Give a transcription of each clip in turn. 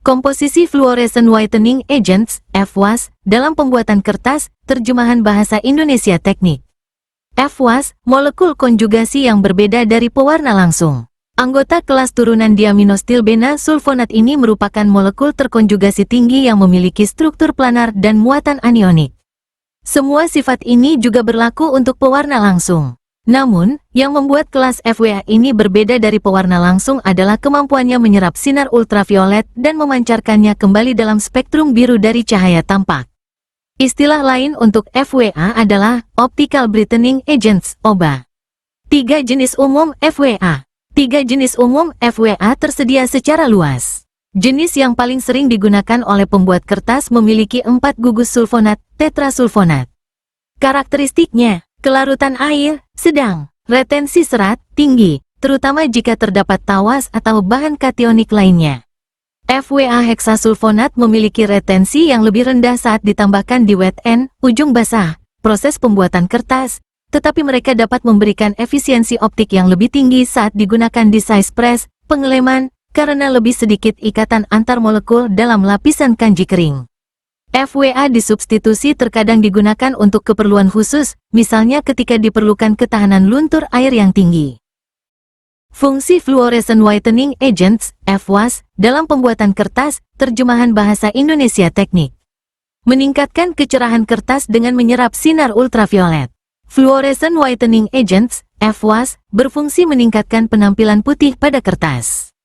Komposisi Fluorescent Whitening Agents, FWAS, dalam pembuatan kertas, terjemahan bahasa Indonesia teknik. FWAS, molekul konjugasi yang berbeda dari pewarna langsung. Anggota kelas turunan diaminostilbena sulfonat ini merupakan molekul terkonjugasi tinggi yang memiliki struktur planar dan muatan anionik. Semua sifat ini juga berlaku untuk pewarna langsung. Namun, yang membuat kelas FWA ini berbeda dari pewarna langsung adalah kemampuannya menyerap sinar ultraviolet dan memancarkannya kembali dalam spektrum biru dari cahaya tampak. Istilah lain untuk FWA adalah Optical Brightening Agents, OBA. 3 jenis umum FWA. 3 jenis umum FWA tersedia secara luas. Jenis yang paling sering digunakan oleh pembuat kertas memiliki 4 gugus sulfonat, tetrasulfonat. Karakteristiknya, kelarutan air, sedang, retensi serat, tinggi, terutama jika terdapat tawas atau bahan kationik lainnya. FWA heksasulfonat memiliki retensi yang lebih rendah saat ditambahkan di wet end, ujung basah, proses pembuatan kertas, tetapi mereka dapat memberikan efisiensi optik yang lebih tinggi saat digunakan di size press, pengeleman, karena lebih sedikit ikatan antar molekul dalam lapisan kanji kering. FWA disubstitusi terkadang digunakan untuk keperluan khusus, misalnya ketika diperlukan ketahanan luntur air yang tinggi. Fungsi Fluorescent Whitening Agents, FWAS, dalam pembuatan kertas, terjemahan bahasa Indonesia teknik. Meningkatkan kecerahan kertas dengan menyerap sinar ultraviolet. Fluorescent Whitening Agents, FWAS, berfungsi meningkatkan penampilan putih pada kertas.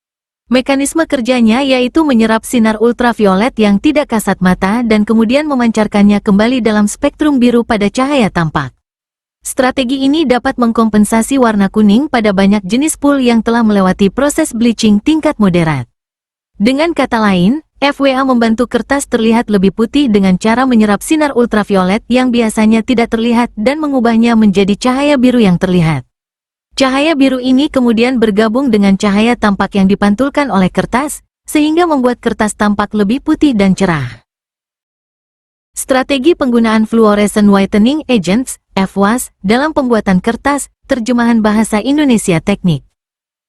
Mekanisme kerjanya yaitu menyerap sinar ultraviolet yang tidak kasat mata dan kemudian memancarkannya kembali dalam spektrum biru pada cahaya tampak. Strategi ini dapat mengkompensasi warna kuning pada banyak jenis pul yang telah melewati proses bleaching tingkat moderat. Dengan kata lain, FWA membantu kertas terlihat lebih putih dengan cara menyerap sinar ultraviolet yang biasanya tidak terlihat dan mengubahnya menjadi cahaya biru yang terlihat. Cahaya biru ini kemudian bergabung dengan cahaya tampak yang dipantulkan oleh kertas, sehingga membuat kertas tampak lebih putih dan cerah. Strategi penggunaan Fluorescent Whitening Agents, FWAS, dalam pembuatan kertas, terjemahan bahasa Indonesia teknik.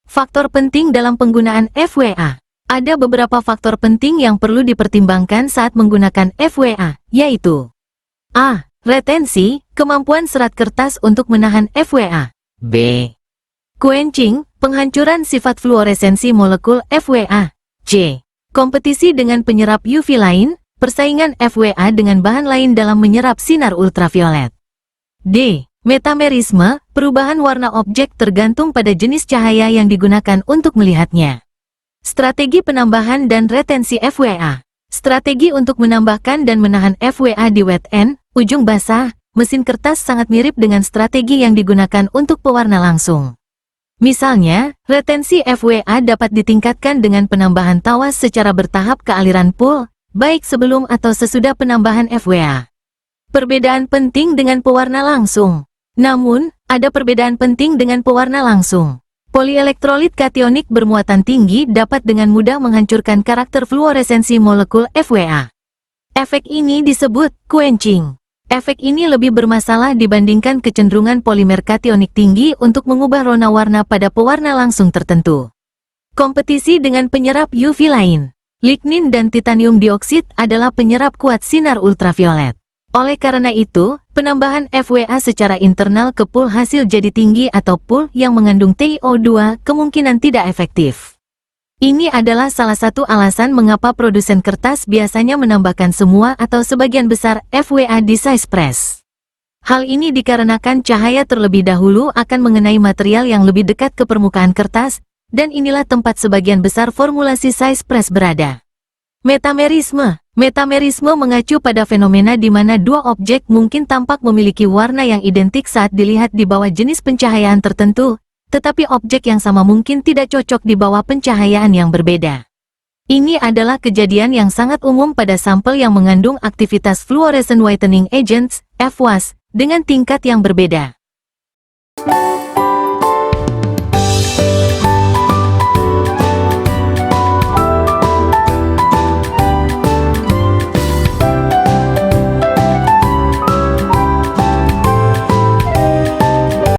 Faktor penting dalam penggunaan FWA. Ada beberapa faktor penting yang perlu dipertimbangkan saat menggunakan FWA, yaitu A. Retensi, kemampuan serat kertas untuk menahan FWA. B. Quenching, penghancuran sifat fluoresensi molekul FWA. C. Kompetisi dengan penyerap UV lain, persaingan FWA dengan bahan lain dalam menyerap sinar ultraviolet. D. Metamerisme, perubahan warna objek tergantung pada jenis cahaya yang digunakan untuk melihatnya. Strategi penambahan dan retensi FWA. Strategi untuk menambahkan dan menahan FWA di wet end, ujung basah, mesin kertas sangat mirip dengan strategi yang digunakan untuk pewarna langsung. Misalnya, retensi FWA dapat ditingkatkan dengan penambahan tawas secara bertahap ke aliran pul, baik sebelum atau sesudah penambahan FWA. Perbedaan penting dengan pewarna langsung. Namun, ada perbedaan penting dengan pewarna langsung. Polielektrolit kationik bermuatan tinggi dapat dengan mudah menghancurkan karakter fluoresensi molekul FWA. Efek ini disebut quenching. Efek ini lebih bermasalah dibandingkan kecenderungan polimer kationik tinggi untuk mengubah rona warna pada pewarna langsung tertentu. Kompetisi dengan penyerap UV lain. Lignin dan titanium dioksid adalah penyerap kuat sinar ultraviolet. Oleh karena itu, penambahan FWA secara internal ke pul hasil jadi tinggi atau pul yang mengandung TiO2 kemungkinan tidak efektif. Ini adalah salah satu alasan mengapa produsen kertas biasanya menambahkan semua atau sebagian besar FWA di size press. Hal ini dikarenakan cahaya terlebih dahulu akan mengenai material yang lebih dekat ke permukaan kertas, dan inilah tempat sebagian besar formulasi size press berada. Metamerisme. Metamerisme mengacu pada fenomena di mana dua objek mungkin tampak memiliki warna yang identik saat dilihat di bawah jenis pencahayaan tertentu, tetapi objek yang sama mungkin tidak cocok di bawah pencahayaan yang berbeda. Ini adalah kejadian yang sangat umum pada sampel yang mengandung aktivitas Fluorescent Whitening Agents, FWAS, dengan tingkat yang berbeda.